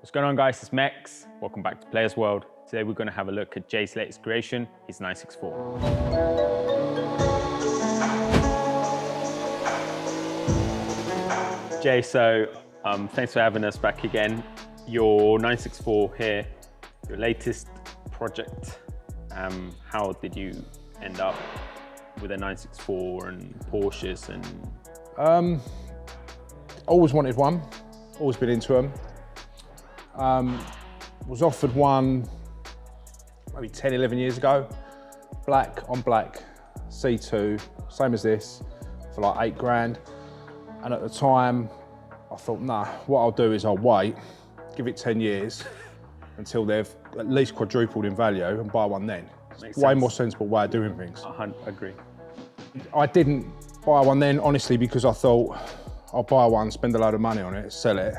What's going on, guys? It's Mex. Welcome back to Players World. Today we're going to have a look at Jay's latest creation, his 964. Jay, so thanks for having us back again. Your 964 here, your latest project. How did you end up with a 964 and Porsches and? Always wanted one, always been into them. Was offered one maybe 10, 11 years ago. Black on black, C2, same as this, for like 8 grand. And at the time, I thought, nah, what I'll do is I'll wait, give it 10 years until they've at least quadrupled in value and buy one then. Makes Way sense. more sensible way of doing things. I agree. I didn't buy one then, honestly, because I thought, I'll buy one, spend a load of money on it, sell it,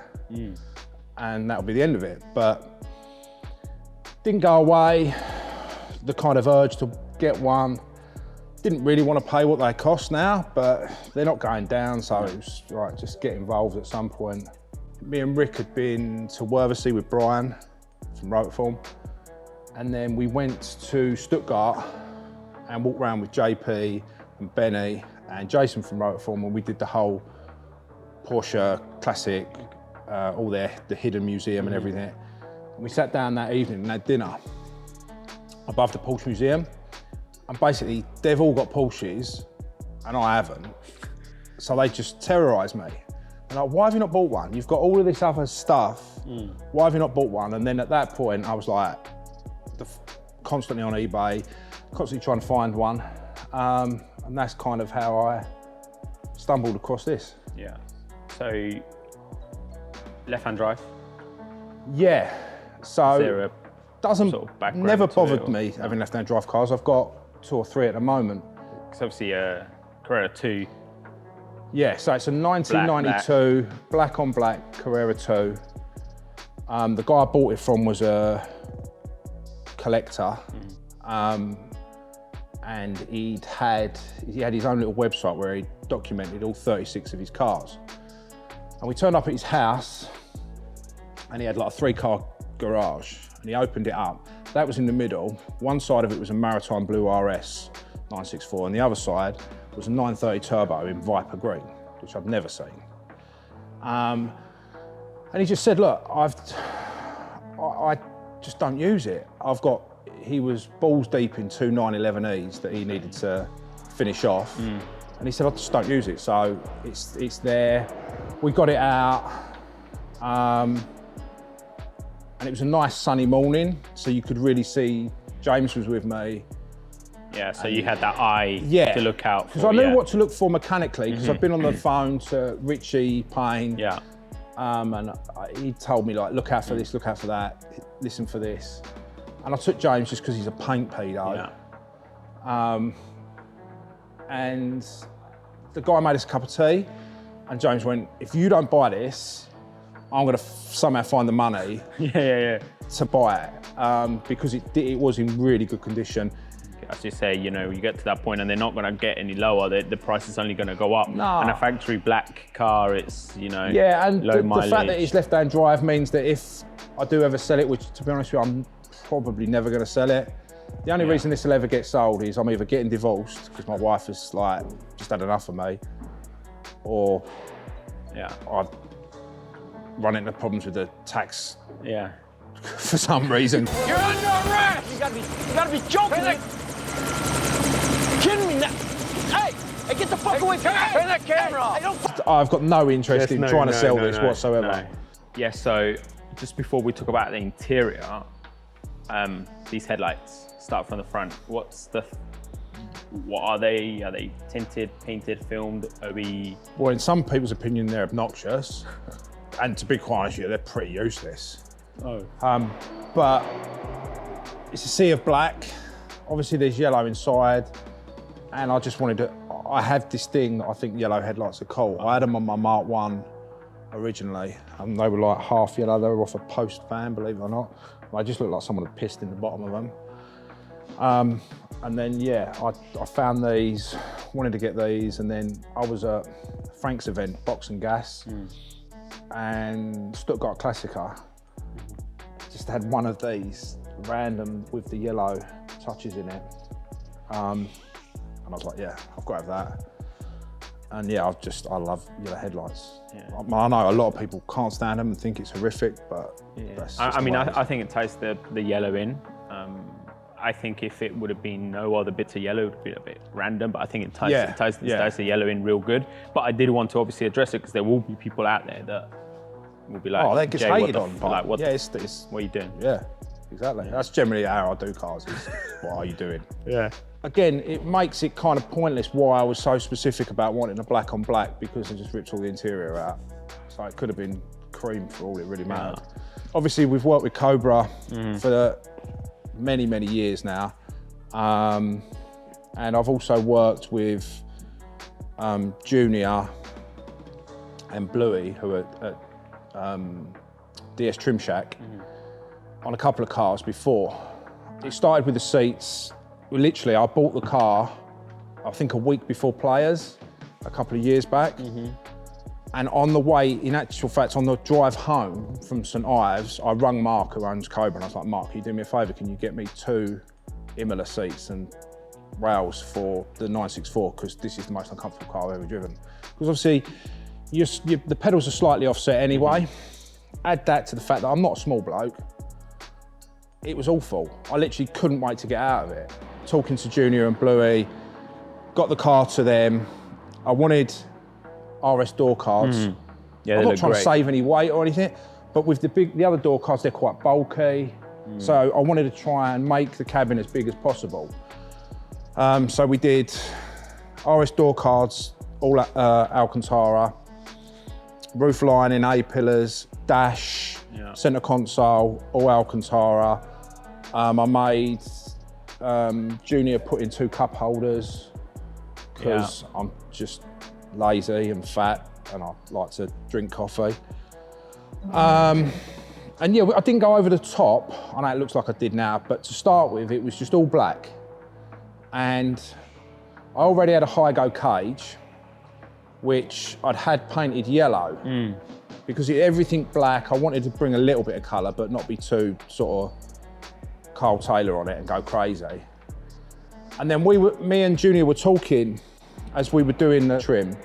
and that'll be the end of it. But didn't go away, the kind of urge to get one. Didn't really want to pay what they cost now, but they're not going down, so it was right, just get involved at some point. Me and Rick had been to Worthersea with Brian from Rotorform, and then we went to Stuttgart and walked around with JP and Benny and Jason from Rotorform, and we did the whole Porsche Classic, all the hidden museum and everything. And we sat down that evening and had dinner above the Porsche Museum. And basically, they've all got Porsches and I haven't. So they just terrorised me. And like, why have you not bought one? You've got all of this other stuff. Why have you not bought one? And then at that point, I was like, constantly on eBay, constantly trying to find one. And that's kind of how I stumbled across this. Yeah. So, left-hand drive? Yeah. So, Is there a doesn't, sort of background never to it, bothered or- me having left-hand drive cars. I've got 2 or 3 at the moment. Because obviously Carrera 2. Yeah, so it's a 1992 black on black Carrera 2. The guy I bought it from was a collector. And he had his own little website where he documented all 36 of his cars. And we turned up at his house and he had like a 3-car garage, and he opened it up. That was in the middle. One side of it was a Maritime Blue RS 964, and the other side was a 930 Turbo in Viper Green, which I'd never seen. And he just said, look, I just don't use it. He was balls deep in 2 911Es that he needed to finish off. And he said, I just don't use it. So it's there. We got it out. And it was a nice sunny morning, so you could really see James was with me. Yeah, so you had that eye to look out for. Because I knew what to look for mechanically, because I've been on the phone to Rikki Payne. Yeah. And he told me, like, look out for this, look out for that, listen for this. And I took James just because he's a paint pedo. Yeah. And the guy made us a cup of tea, and James went, if you don't buy this, I'm gonna somehow find the money to buy it, because it was in really good condition. As you say, you know, you get to that point and they're not gonna get any lower. The price is only gonna go up. No. And a factory black car, it's, you know, Yeah, and low the mileage. fact that it's left-hand drive means that if I do ever sell it, which to be honest with you, I'm probably never gonna sell it. The only reason this will ever get sold is I'm either getting divorced, because my wife has like just had enough of me, or I've run into problems with the tax for some reason. You're under arrest! You gotta be joking! You kidding me now? Hey, get the fuck away from me! Turn that camera off! I've got no interest in trying to sell this whatsoever. No. Yeah, so just before we talk about the interior, these headlights, start from the front. What are they? Are they tinted, painted, filmed, OE? Well, in some people's opinion, they're obnoxious. And to be quite honest with you, they're pretty useless. But it's a sea of black. Obviously there's yellow inside. And I just wanted to, I have this thing that I think yellow headlights are cool. I had them on my Mark 1 originally, and they were like half yellow. They were off a Post van, believe it or not. They just looked like someone had pissed in the bottom of them. And then, I found these, wanted to get these, and then I was at Frank's event, Box and Gas, and Stuttgart Classica, just had one of these random with the yellow touches in it. And I was like, yeah, I've got to have that. And yeah, I love yellow headlights. Yeah. I know a lot of people can't stand them and think it's horrific, but that's just I think it ties the yellow in. I think if it would have been no other bits of yellow, it would be a bit random, but I think it ties the yellow in real good. But I did want to obviously address it because there will be people out there that will be like, oh, that gets hated on. Like, what are you doing? Yeah, exactly. Yeah. That's generally how I do cars, is what are you doing? Yeah. Again, it makes it kind of pointless why I was so specific about wanting a black on black, because it just rips all the interior out. So it could have been cream for all it really mattered. Yeah. Obviously, we've worked with Cobra for many, many years now. And I've also worked with Junior and Bluey, who are at DS Trim Shack, on a couple of cars before. It started with the seats. Literally, I bought the car, I think a week before Players, a couple of years back. And on the way, in actual fact, on the drive home from St Ives, I rung Mark, who owns Cobra, and I was like, Mark, can you do me a favour? Can you get me 2 Imola seats and rails for the 964? Because this is the most uncomfortable car I've ever driven. Because obviously, the pedals are slightly offset anyway. Add that to the fact that I'm not a small bloke. It was awful. I literally couldn't wait to get out of it. Talking to Junior and Bluey, got the car to them. I wanted RS door cards. Yeah, I'm not trying to save any weight or anything, but with the other door cards, they're quite bulky. So I wanted to try and make the cabin as big as possible. So we did RS door cards, all Alcantara, roof lining, A-pillars, dash, center console, all Alcantara. I made Junior put in 2 cup holders because I'm just lazy and fat and I like to drink coffee. And yeah, I didn't go over the top. I know it looks like I did now, but to start with, it was just all black. And I already had a Hygo cage, which I'd had painted yellow. Because everything black, I wanted to bring a little bit of colour, but not be too sort of Carl Taylor on it and go crazy. And then me and Junior were talking as we were doing the trim,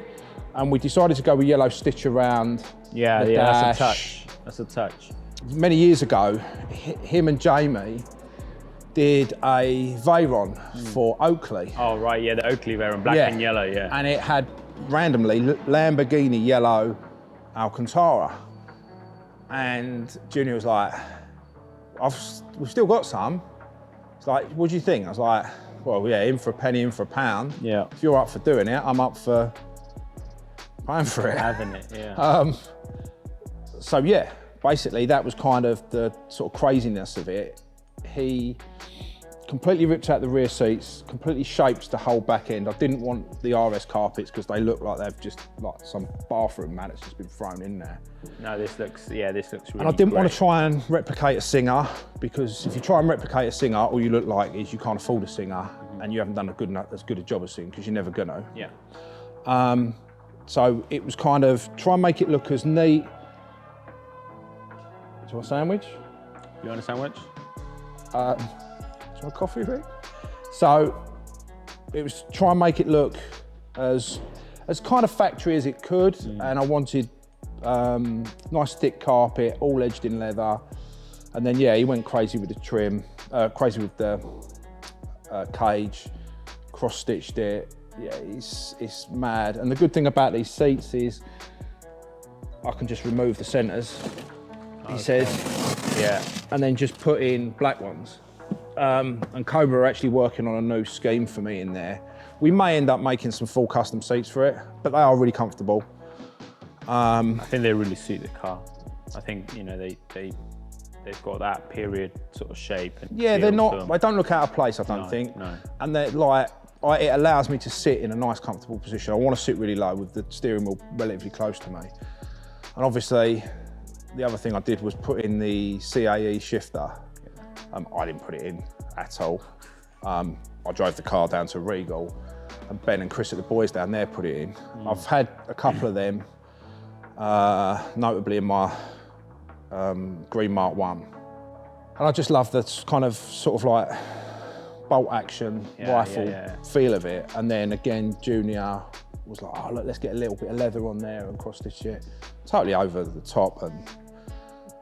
and we decided to go with yellow stitch around the dash. That's a touch. That's a touch. Many years ago, him and Jamie did a Veyron for Oakley. Oh, right, yeah, the Oakley Veyron, black and yellow, yeah. And it had randomly Lamborghini yellow Alcantara. And Junior was like, we've still got some. It's like, what do you think? I was like, well, yeah, in for a penny, in for a pound. Yeah. If you're up for doing it, I'm up for paying for it. Having it, yeah. So yeah, basically that was kind of the sort of craziness of it. He completely ripped out the rear seats, completely shaped the whole back end. I didn't want the RS carpets because they look like they've just like some bathroom mat that's just been thrown in there. No, this looks really And I didn't want to try and replicate a Singer, because if you try and replicate a Singer, all you look like is you can't afford a Singer and you haven't done as good a job as Singer, because you're never gonna. Yeah. So it was kind of try and make it look as neat. Do you want a sandwich? You want a sandwich? Do you want a coffee, Rick? So it was try and make it look as kind of factory as it could, and I wanted nice thick carpet, all edged in leather, and then yeah, he went crazy with the trim, crazy with the cage, cross-stitched it. Yeah, it's mad. And the good thing about these seats is I can just remove the centres. He says, yeah, and then just put in black ones. And Cobra are actually working on a new scheme for me in there. We may end up making some full custom seats for it, but they are really comfortable. I think they really suit the car. I think, you know, they've got that period sort of shape. And yeah, they're not, they don't look out of place, I don't think. No. And they're like, it allows me to sit in a nice, comfortable position. I want to sit really low with the steering wheel relatively close to me. And obviously, the other thing I did was put in the CAE shifter. I didn't put it in at all. I drove the car down to Regal, and Ben and Chris at the boys down there put it in. I've had a couple of them, notably in my Green Mark 1. And I just love the kind of sort of like bolt action rifle feel of it. And then again, Junior was like, oh look, let's get a little bit of leather on there and cross this shit. Totally over the top.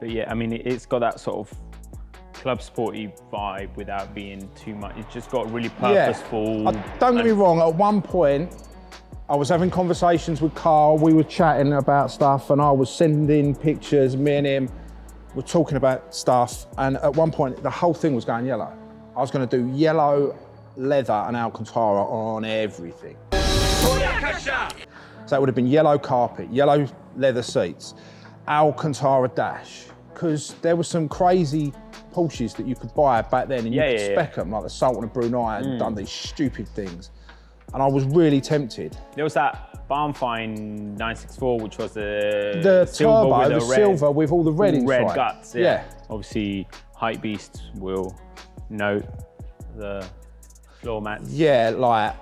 But yeah, I mean, it's got that sort of club sporty vibe without being too much. It's just got really purposeful. Yeah. Don't get me wrong, at one point, I was having conversations with Carl, we were chatting about stuff and I was sending pictures, me and him were talking about stuff, and at one point, the whole thing was going yellow. I was gonna do yellow leather and Alcantara on everything. So it would have been yellow carpet, yellow leather seats, Alcantara dash, because there were some crazy Porsches that you could buy back then and you could spec them, like the Sultan of Brunei had done these stupid things. And I was really tempted. There was that barn find 964, which was the silver turbo, with the red, silver with all the red inside. Red guts, yeah. Obviously, hype beasts will note the floor mats. Yeah, like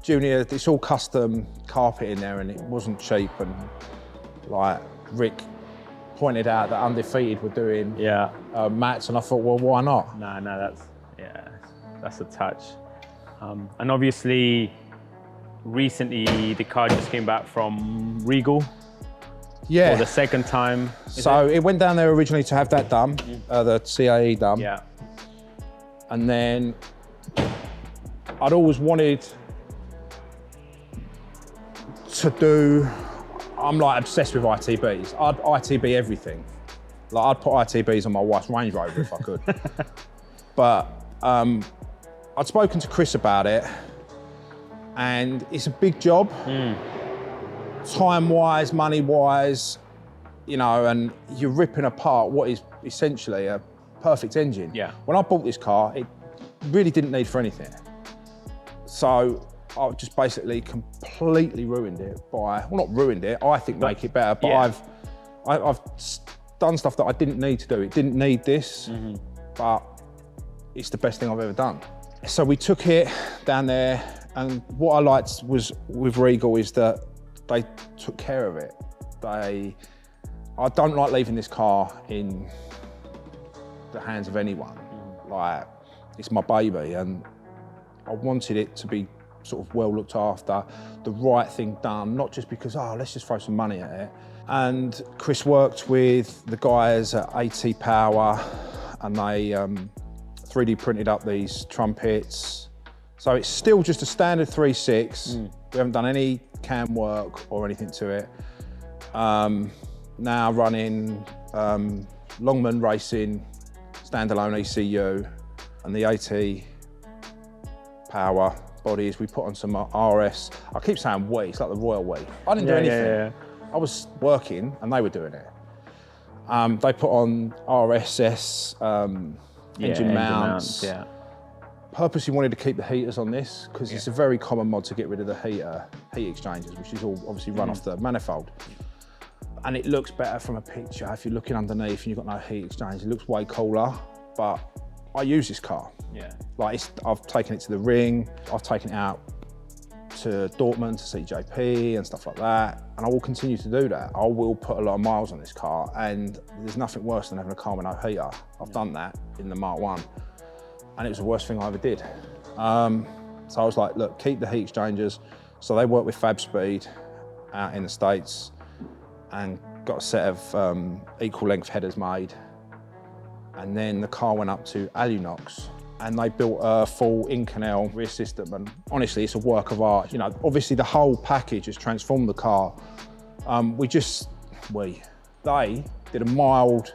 Junior, it's all custom carpet in there and it wasn't cheap. And like Rick pointed out that Undefeated were doing mats, and I thought, well, why not? No, that's a touch. And obviously, recently the car just came back from Regal. Yeah. For the second time. So it went down there originally to have that done, the CAE done. Yeah. And then I'd always wanted to do, I'm like obsessed with ITBs. I'd ITB everything. Like I'd put ITBs on my wife's Range Rover if I could. But I'd spoken to Chris about it, and it's a big job, time-wise, money-wise, you know, and you're ripping apart what is essentially a perfect engine. Yeah. When I bought this car, it really didn't need for anything. So I just basically completely ruined it by, well, not ruined it, I think make it better, but I've done stuff that I didn't need to do. It didn't need this, but it's the best thing I've ever done. So we took it down there, and what I liked was with Regal is that they took care of it. I don't like leaving this car in the hands of anyone. Like, it's my baby, and I wanted it to be sort of well looked after, the right thing done, not just because, oh, let's just throw some money at it. And Chris worked with the guys at AT Power, and they 3D printed up these trumpets. So it's still just a standard 3.6. We haven't done any cam work or anything to it. Now running Longman Racing, standalone ECU, and the AT Power bodies. We put on some RS. I keep saying we, it's like the royal we. I didn't do anything. I was working and they were doing it. They put on RSS engine mounts. Purposely wanted to keep the heaters on this because it's a very common mod to get rid of the heat exchangers, which is all obviously run off the manifold. And it looks better from a picture. If you're looking underneath and you've got no heat exchange, it looks way cooler. But I use this car. Like I've taken it to the ring, I've taken it out to Dortmund to see JP and stuff like that, and I will continue to do that. I will put a lot of miles on this car, and there's nothing worse than having a car with no heater. I've done that in the Mark 1, and it was the worst thing I ever did. So I was like, look, keep the heat exchangers. So they work with Fab Speed out in the States, and got a set of equal length headers made. And then the car went up to Alunox, and they built a full in-canal rear system. And honestly, it's a work of art. You know, obviously the whole package has transformed the car. They did a mild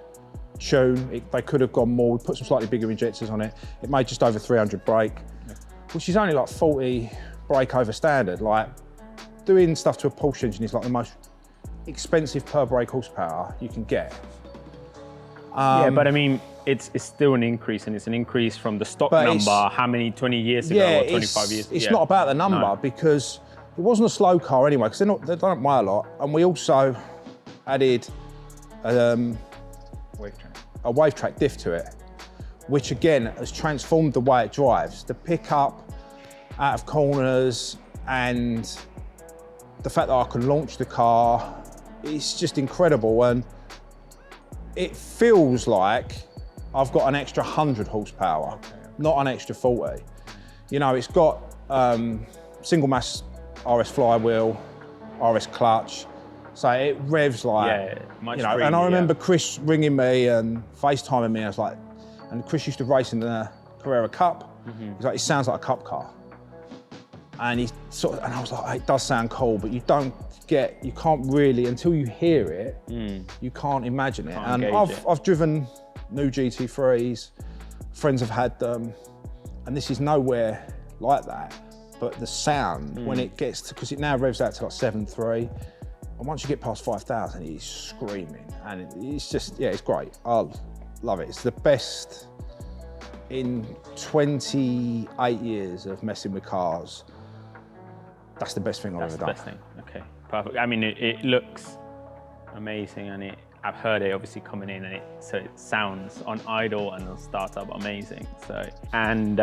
tune. They could have gone more. We put some slightly bigger injectors on it. It made just over 300 brake, which is only like 40 brake over standard. Like, doing stuff to a Porsche engine is like the most expensive per brake horsepower you can get. Yeah, but I mean, it's still an increase, and it's an increase from the stock number, how many, 20 years ago or 25 years ago? It's not about the number, because it wasn't a slow car anyway, because they don't weigh a lot. And we also added a wave track diff to it, which again has transformed the way it drives. The pickup out of corners and the fact that I can launch the car, it's just incredible. And it feels like I've got an extra 100 horsepower, not an extra 40. You know, it's got single mass RS flywheel, RS clutch, so it revs like, you know, and I remember Chris ringing me and FaceTiming me. I was like, and Chris used to race in the Carrera Cup. He's like, it sounds like a cup car. And he sort of, and I was like, it does sound cool, but you can't really, until you hear it, you can't imagine it. And I've driven new GT3s, friends have had them, and this is nowhere like that. But the sound, when it gets to, because it now revs out to like 7.3, and once you get past 5,000, it's screaming. And it's just, yeah, it's great. I love it. It's the best in 28 years of messing with cars. That's the best thing I've ever done. That's the best thing, okay, perfect. I mean, it looks amazing, and I've heard it obviously coming in, and so it sounds on idle and on startup amazing. So, and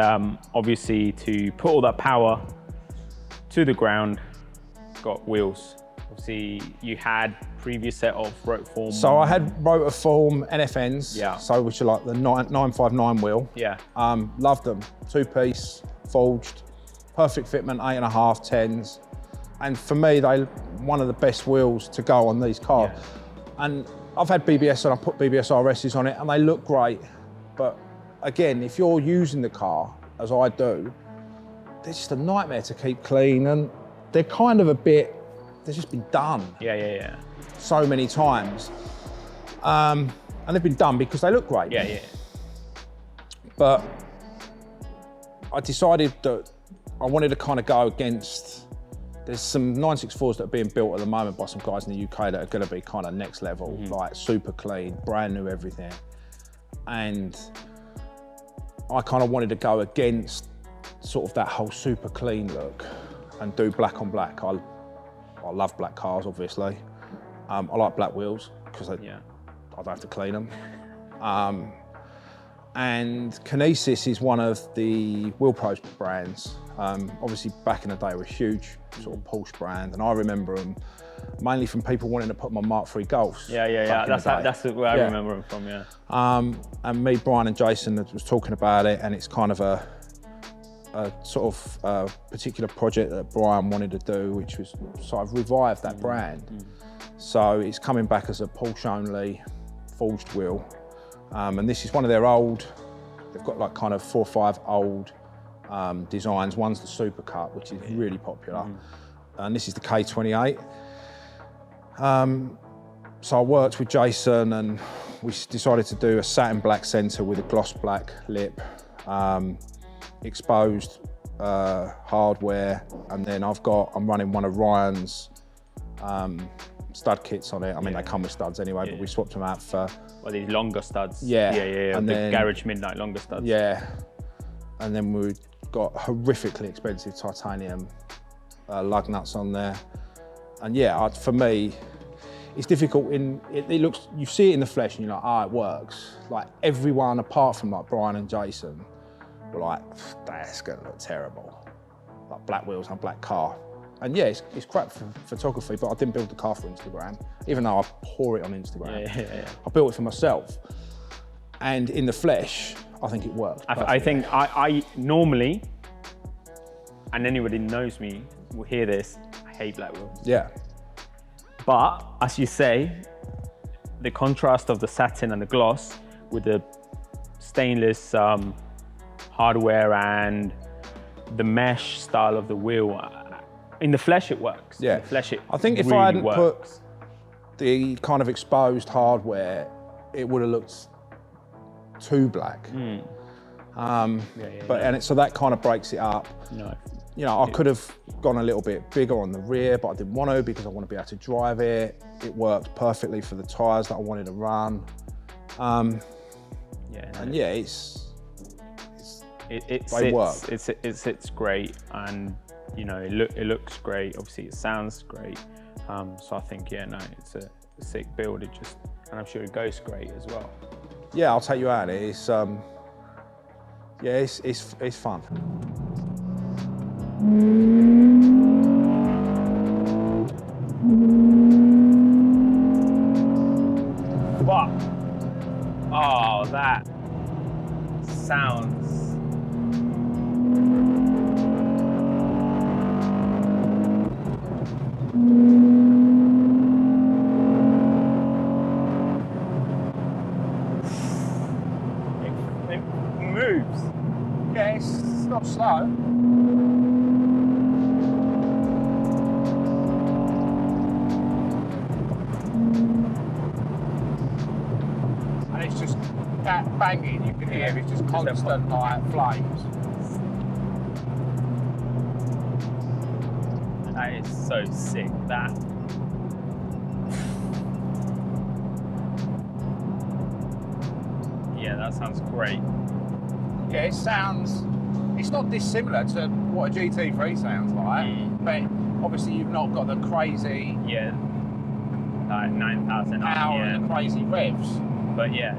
obviously to put all that power to the ground, got wheels. Obviously, you had previous set of Rotoform. So I had Rotoform NFNs, so which are like the 959 wheel. Yeah. Loved them, 2-piece, forged, perfect fitment, 8.5, 10s. And for me, they one of the best wheels to go on these cars. Yeah. And I've had BBS and I put BBS RSs on it and they look great. But again, if you're using the car, as I do, they're just a nightmare to keep clean, and they're kind of a bit, they've just been done. Yeah. So many times. And they've been done because they look great. Yeah. But I decided that I wanted to kind of go against, there's some 964s that are being built at the moment by some guys in the UK that are going to be kind of next level, like super clean, brand new everything. And I kind of wanted to go against sort of that whole super clean look and do black on black. I love black cars, obviously. I like black wheels because I don't have to clean them. And Kinesis is one of the Wheel Pros brands. Obviously, back in the day, they were a huge sort of Porsche brand, and I remember them mainly from people wanting to put my Mark III Golfs. Yeah. That's where I remember them from. Yeah. And me, Brian, and Jason was talking about it, and it's kind of a sort of particular project that Brian wanted to do, which was sort of revive that brand. So it's coming back as a Porsche only forged wheel. And this is one of their old, they've got like kind of 4 or 5 old designs. One's the Super Cut, which is really popular. And this is the K28. So I worked with Jason and we decided to do a satin black centre with a gloss black lip, exposed hardware. And then I'm running one of Ryan's stud kits on it. I mean, they come with studs anyway, but we swapped them out for... Well, these longer studs. Yeah. And the Garage Midnight longer studs. Yeah. And then we got horrifically expensive titanium lug nuts on there. And yeah, for me, it's difficult it looks, you see it in the flesh and you're like, it works. Like everyone apart from like Brian and Jason were like, that's gonna look terrible. Like black wheels on black car. And yeah, it's crap for photography, but I didn't build the car for Instagram, even though I pour it on Instagram. Yeah. I built it for myself. And in the flesh, I think it worked. I think I normally, and anybody who knows me will hear this, I hate black wheels. Yeah. But as you say, the contrast of the satin and the gloss with the stainless hardware and the mesh style of the wheel, in the flesh it works. Yeah. In the flesh it I think if really I hadn't works. put the kind of exposed hardware, it would have looked too black. So that kind of breaks it up. No. You know, I could have gone a little bit bigger on the rear, but I didn't want to because I want to be able to drive it. It worked perfectly for the tyres that I wanted to run. It sits great, and you know, it looks great. Obviously, it sounds great. So I think, it's a sick build. And I'm sure it goes great as well. Yeah, I'll take you out. It's it's fun. But that sounds. It moves. Yeah, it's not slow. And it's just that banging, you can hear it's just constant like flames. That is so sick, that. Yeah, that sounds great. Yeah, it sounds, it's not dissimilar to what a GT3 sounds like, but obviously you've not got the crazy Yeah, like 9,000 power and the crazy revs. But yeah,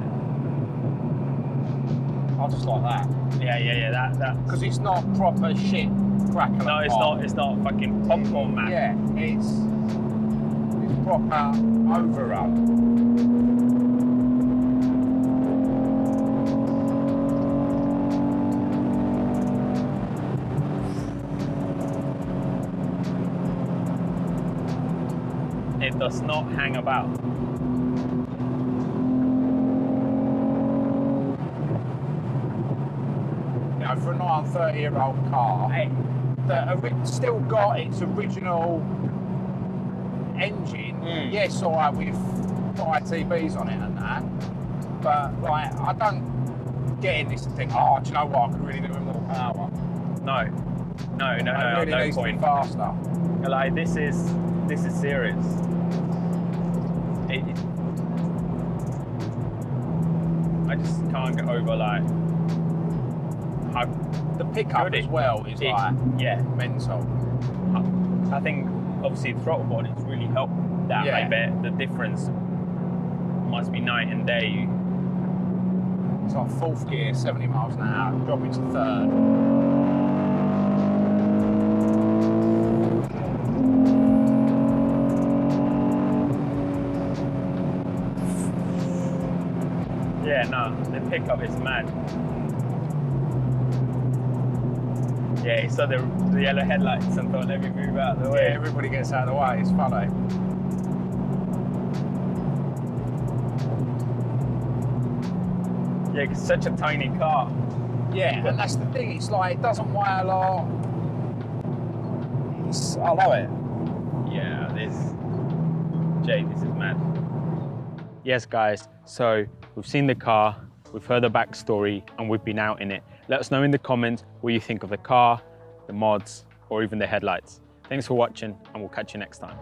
I just like that. yeah, that. Because it's not proper shit crackling. No, it's not fucking popcorn, man. Yeah, it's proper overrun. It does not hang about. You know, for a 30-year-old car, that still got its original engine. Yes, all right, with ITBs on it and that, but like, I don't get in this and think, oh, do you know what, I could really do with more power. No, It really no needs to be point. faster. Like this is serious. I just can't get over like how The pickup good as well is like mental. I think obviously the throttle body has really helped that. Yeah. I bet the difference must be night and day. It's like fourth gear, 70 miles an hour, dropping to third. Yeah, no, the pickup is mad. Yeah, he saw the yellow headlights and thought, let me move out of the way. Yeah, everybody gets out of the way, it's funny. Yeah, it's such a tiny car. Yeah, and that's the thing, it's like, it doesn't weigh a lot. I love it. Yeah, this is mad. Yes, guys, so we've seen the car, we've heard the backstory, and we've been out in it. Let us know in the comments what you think of the car, the mods, or even the headlights. Thanks for watching, and we'll catch you next time.